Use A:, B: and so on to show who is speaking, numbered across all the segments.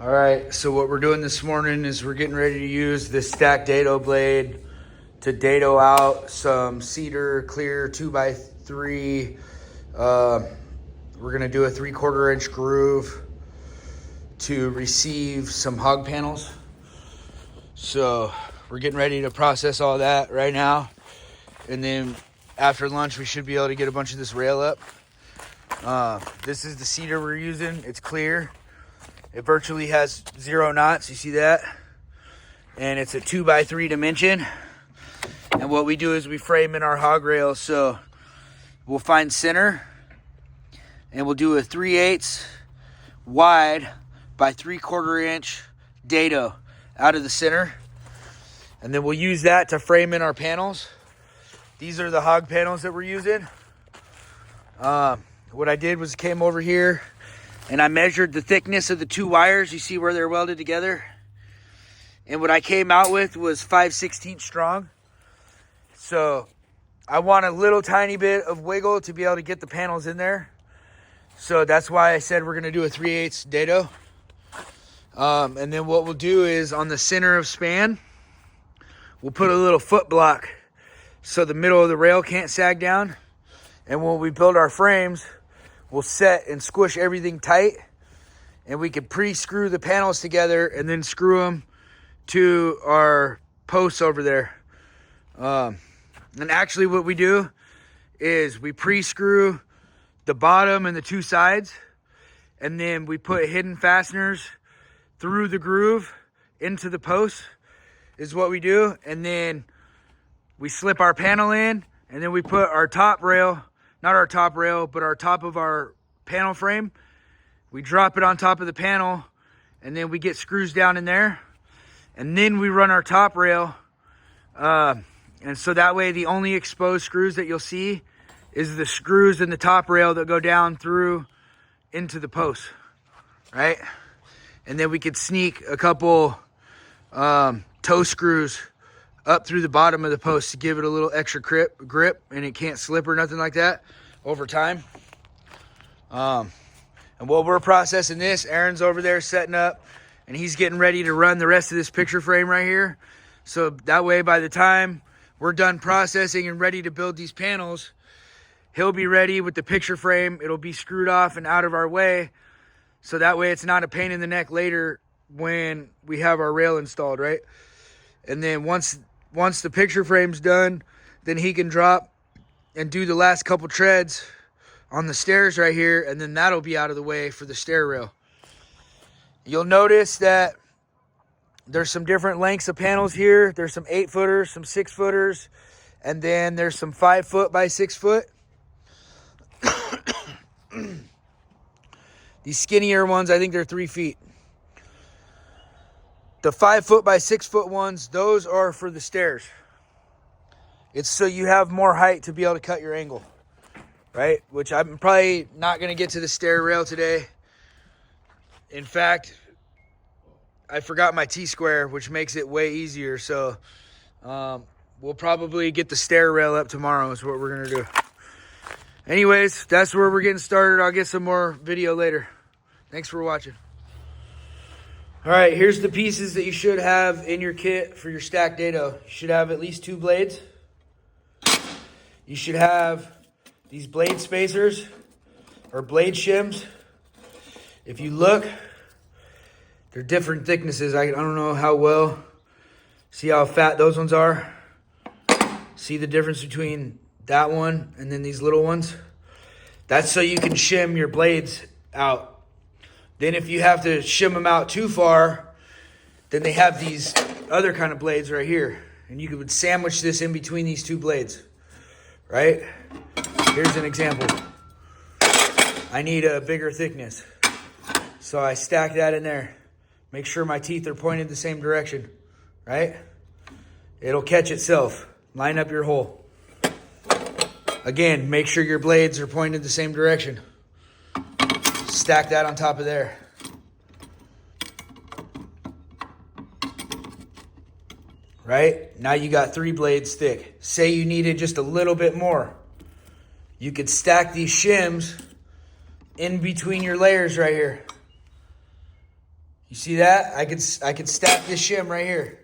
A: All right, so what we're doing this morning is we're getting ready to use this stacked dado blade to dado out some cedar clear 2x3. We're gonna do a 3/4 inch groove to receive some hog panels. So we're getting ready to process all that right now. And then after lunch, we should be able to get a bunch of this rail up. This is the cedar we're using. It's clear. It virtually has 0 knots, you see that? And it's a 2x3 dimension. And what we do is we frame in our hog rail. So we'll find center and we'll do a 3/8 wide by 3/4 inch dado out of the center. And then we'll use that to frame in our panels. These are the hog panels that we're using. What I did was came over here and I measured the thickness of the 2 wires. You see where they're welded together? And what I came out with was 5/16 strong. So I want a little tiny bit of wiggle to be able to get the panels in there. So that's why I said we're gonna do a 3/8 dado. And then what we'll do is on the center of span, we'll put a little foot block so the middle of the rail can't sag down. And when we build our frames, we'll set and squish everything tight, and we can pre-screw the panels together and then screw them to our posts over there. And actually what we do is we pre-screw the bottom and the 2 sides, and then we put hidden fasteners through the groove into the post is what we do. And then we slip our panel in, and then we put our top rail, not our top rail, but our top of our panel frame. We drop it on top of the panel, and then we get screws down in there. And then we run our top rail. And so that way the only exposed screws that you'll see is the screws in the top rail that go down through into the post, right? And then we could sneak a couple toe screws up through the bottom of the post to give it a little extra grip, and it can't slip or nothing like that over time. And while we're processing this, Aaron's over there setting up, and he's getting ready to run the rest of this picture frame right here. So that way, by the time we're done processing and ready to build these panels, he'll be ready with the picture frame. It'll be screwed off and out of our way. So that way it's not a pain in the neck later when we have our rail installed, right? And then once the picture frame's done, then he can drop and do the last couple treads on the stairs right here, and then that'll be out of the way for the stair rail. You'll notice that there's some different lengths of panels here. There's some 8-footers, some 6-footers, and then there's some 5 foot by 6 foot. These skinnier ones, I think they're 3 feet. The 5 foot by 6 foot ones, those are for the stairs. It's so you have more height to be able to cut your angle, right? Which I'm probably not going to get to the stair rail today. In fact, I forgot my T-square, which makes it way easier. So we'll probably get the stair rail up tomorrow is what we're going to do. Anyways, that's where we're getting started. I'll get some more video later. Thanks for watching. All right, here's the pieces that you should have in your kit for your stacked dado. You should have at least 2 blades. You should have these blade spacers or blade shims. If you look, they're different thicknesses. I don't know how well. See how fat those ones are? See the difference between that one and then these little ones? That's so you can shim your blades out. Then if you have to shim them out too far, then they have these other kind of blades right here. And you would sandwich this in between these 2 blades, right? Here's an example. I need a bigger thickness. So I stack that in there. Make sure my teeth are pointed the same direction, right? It'll catch itself. Line up your hole. Again, make sure your blades are pointed the same direction. Stack that on top of there. Right? Now you got 3 blades thick. Say you needed just a little bit more. You could stack these shims in between your layers right here. You see that? I could stack this shim right here.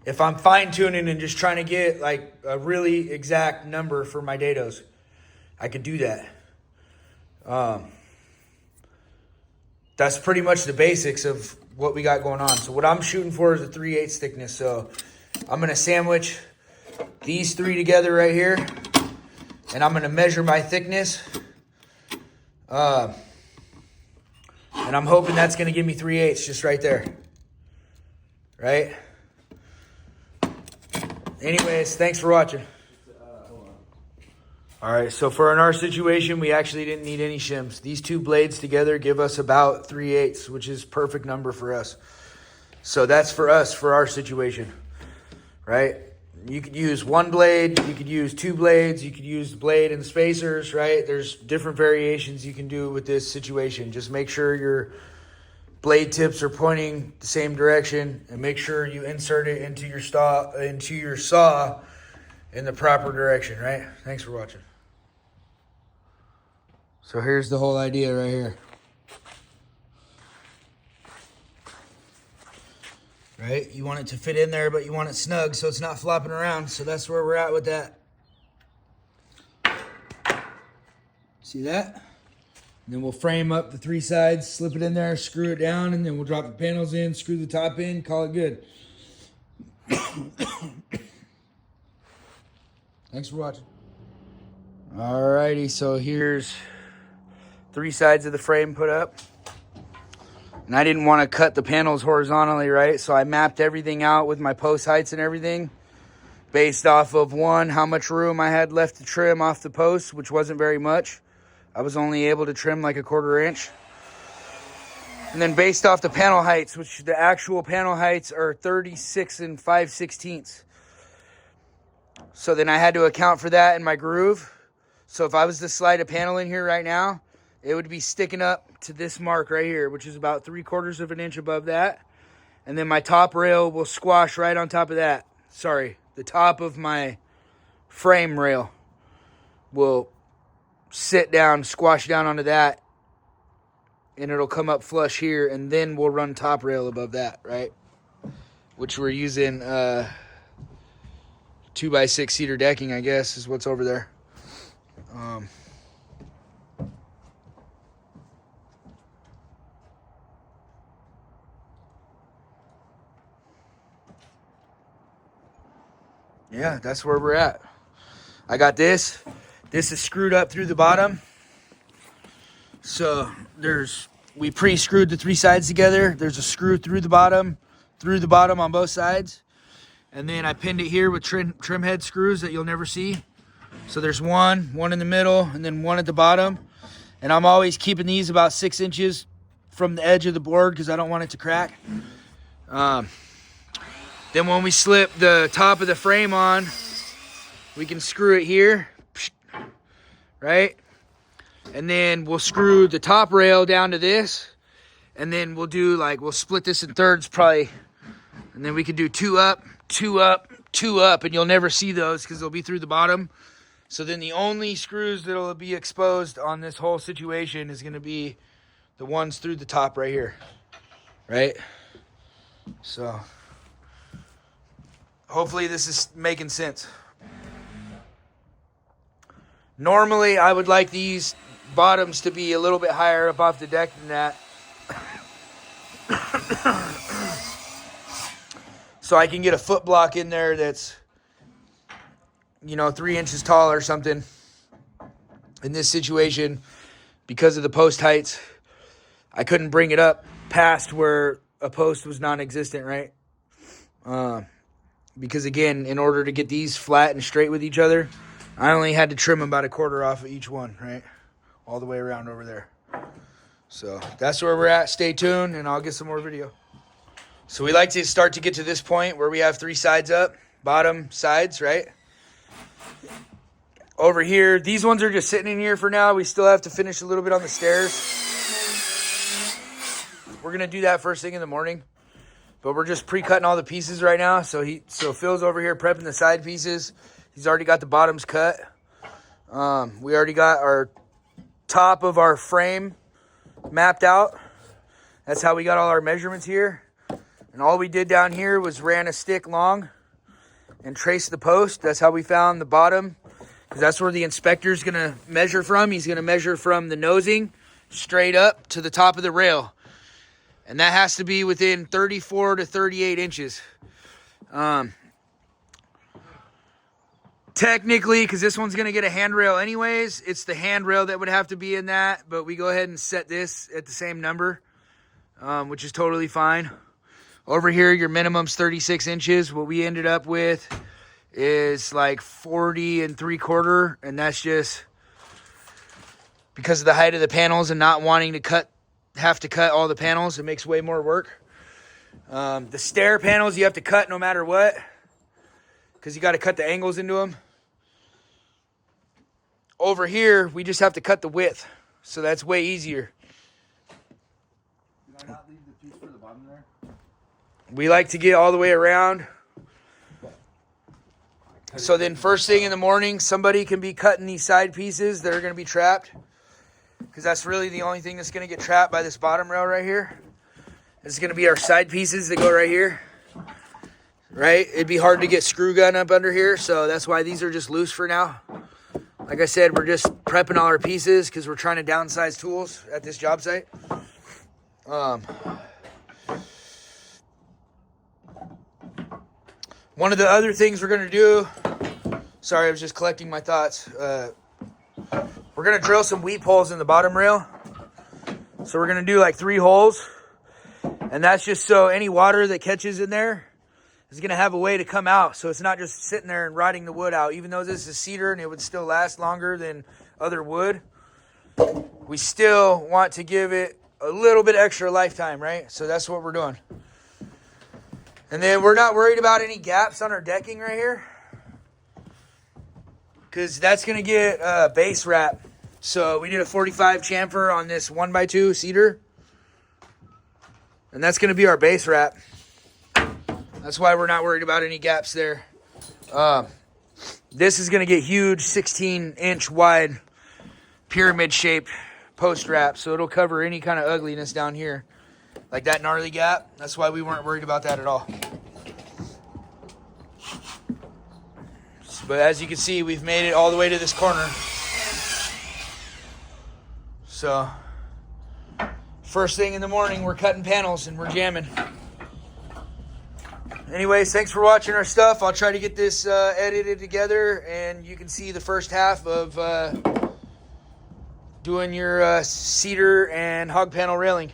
A: If I'm fine tuning and just trying to get like a really exact number for my dados, I could do that. That's pretty much the basics of what we got going on. So what I'm shooting for is a 3/8 thickness. So I'm going to sandwich these three together right here. And I'm going to measure my thickness. And I'm hoping that's going to give me 3/8 just right there. Right? Anyways, thanks for watching. All right, so for in our situation, we actually didn't need any shims. These two blades together give us about 3/8, which is perfect number for us. So that's for us, for our situation, right? You could use one blade, you could use two blades, you could use the blade and spacers, right? There's different variations you can do with this situation. Just make sure your blade tips are pointing the same direction, and make sure you insert it into your saw in the proper direction, right? Thanks for watching. So here's the whole idea right here. Right? You want it to fit in there, but you want it snug so it's not flopping around. So that's where we're at with that. See that? And then we'll frame up the three sides, slip it in there, screw it down, and then we'll drop the panels in, screw the top in, call it good. Thanks for watching. Alrighty, so here's three sides of the frame put up. And I didn't want to cut the panels horizontally, right? So I mapped everything out with my post heights and everything based off of, one, how much room I had left to trim off the post, which wasn't very much. I was only able to trim like a 1/4 inch. And then based off the panel heights, which the actual panel heights are 36 and 5/16. So then I had to account for that in my groove. So if I was to slide a panel in here right now, it would be sticking up to this mark right here, which is about 3/4 of an inch above that. And then my top rail will squash right on top of that. Sorry, the top of my frame rail will sit down, squash down onto that, and it'll come up flush here, and then we'll run top rail above that, right? Which we're using 2x6 cedar decking, I guess, is what's over there. Yeah, that's where we're at. I got this. This is screwed up through the bottom. So we pre-screwed the three sides together. There's a screw through the bottom on both sides. And then I pinned it here with trim head screws that you'll never see. So there's one in the middle, and then one at the bottom. And I'm always keeping these about 6 inches from the edge of the board because I don't want it to crack. Then when we slip the top of the frame on, we can screw it here, right? And then we'll screw the top rail down to this, and then we'll split this in thirds probably, and then we can do 2 up, 2 up, 2 up, and you'll never see those because they'll be through the bottom. So then the only screws that'll be exposed on this whole situation is going to be the ones through the top right here, right? So hopefully this is making sense. Normally I would like these bottoms to be a little bit higher up off the deck than that. So I can get a foot block in there that's, 3 inches tall or something. In this situation, because of the post heights, I couldn't bring it up past where a post was non-existent, right? Because again, in order to get these flat and straight with each other, I only had to trim about 1/4 off of each one, right? All the way around over there. So that's where we're at. Stay tuned, and I'll get some more video. So we like to start to get to this point where we have 3 sides up, bottom sides, right? Over here, these ones are just sitting in here for now. We still have to finish a little bit on the stairs. We're going to do that first thing in the morning. But we're just pre-cutting all the pieces right now. So Phil's over here prepping the side pieces. He's already got the bottoms cut. We already got our top of our frame mapped out. That's how we got all our measurements here. And all we did down here was ran a stick long and traced the post. That's how we found the bottom, because that's where the inspector's gonna measure from. He's gonna measure from the nosing straight up to the top of the rail. And that has to be within 34 to 38 inches. Technically, because this one's gonna get a handrail anyways, it's the handrail that would have to be in that, but we go ahead and set this at the same number, which is totally fine. Over here, your minimum's 36 inches. What we ended up with is like 40 3/4, and that's just because of the height of the panels and not wanting to have to cut all the panels. It makes way more work. The stair panels you have to cut no matter what, because you got to cut the angles into them. Over here, we just have to cut the width, so that's way easier.
B: Did I not leave the piece for the bottom there?
A: We like to get all the way around. So then first thing in the morning, somebody can be cutting these side pieces that are going to be trapped, because that's really the only thing that's going to get trapped by this bottom rail right here. It's going to be our side pieces that go right here. Right? It'd be hard to get screw gun up under here, so that's why these are just loose for now. Like I said, we're just prepping all our pieces because we're trying to downsize tools at this job site. One of the other things we're going to do, sorry, I was just collecting my thoughts. We're going to drill some weep holes in the bottom rail. So we're going to do like 3 holes. And that's just so any water that catches in there is going to have a way to come out. So it's not just sitting there and rotting the wood out. Even though this is cedar and it would still last longer than other wood, we still want to give it a little bit extra lifetime, right? So that's what we're doing. And then we're not worried about any gaps on our decking right here, because that's going to get base wrap. So we did a 45 chamfer on this 1x2 cedar, and that's going to be our base wrap. That's why we're not worried about any gaps there. This is going to get huge 16-inch wide pyramid shaped post wrap, so it'll cover any kind of ugliness down here. Like that gnarly gap, that's why we weren't worried about that at all. But as you can see, we've made it all the way to this corner. So, first thing in the morning, we're cutting panels and we're jamming. Anyways, thanks for watching our stuff. I'll try to get this edited together, and you can see the first half of doing your cedar and hog panel railing.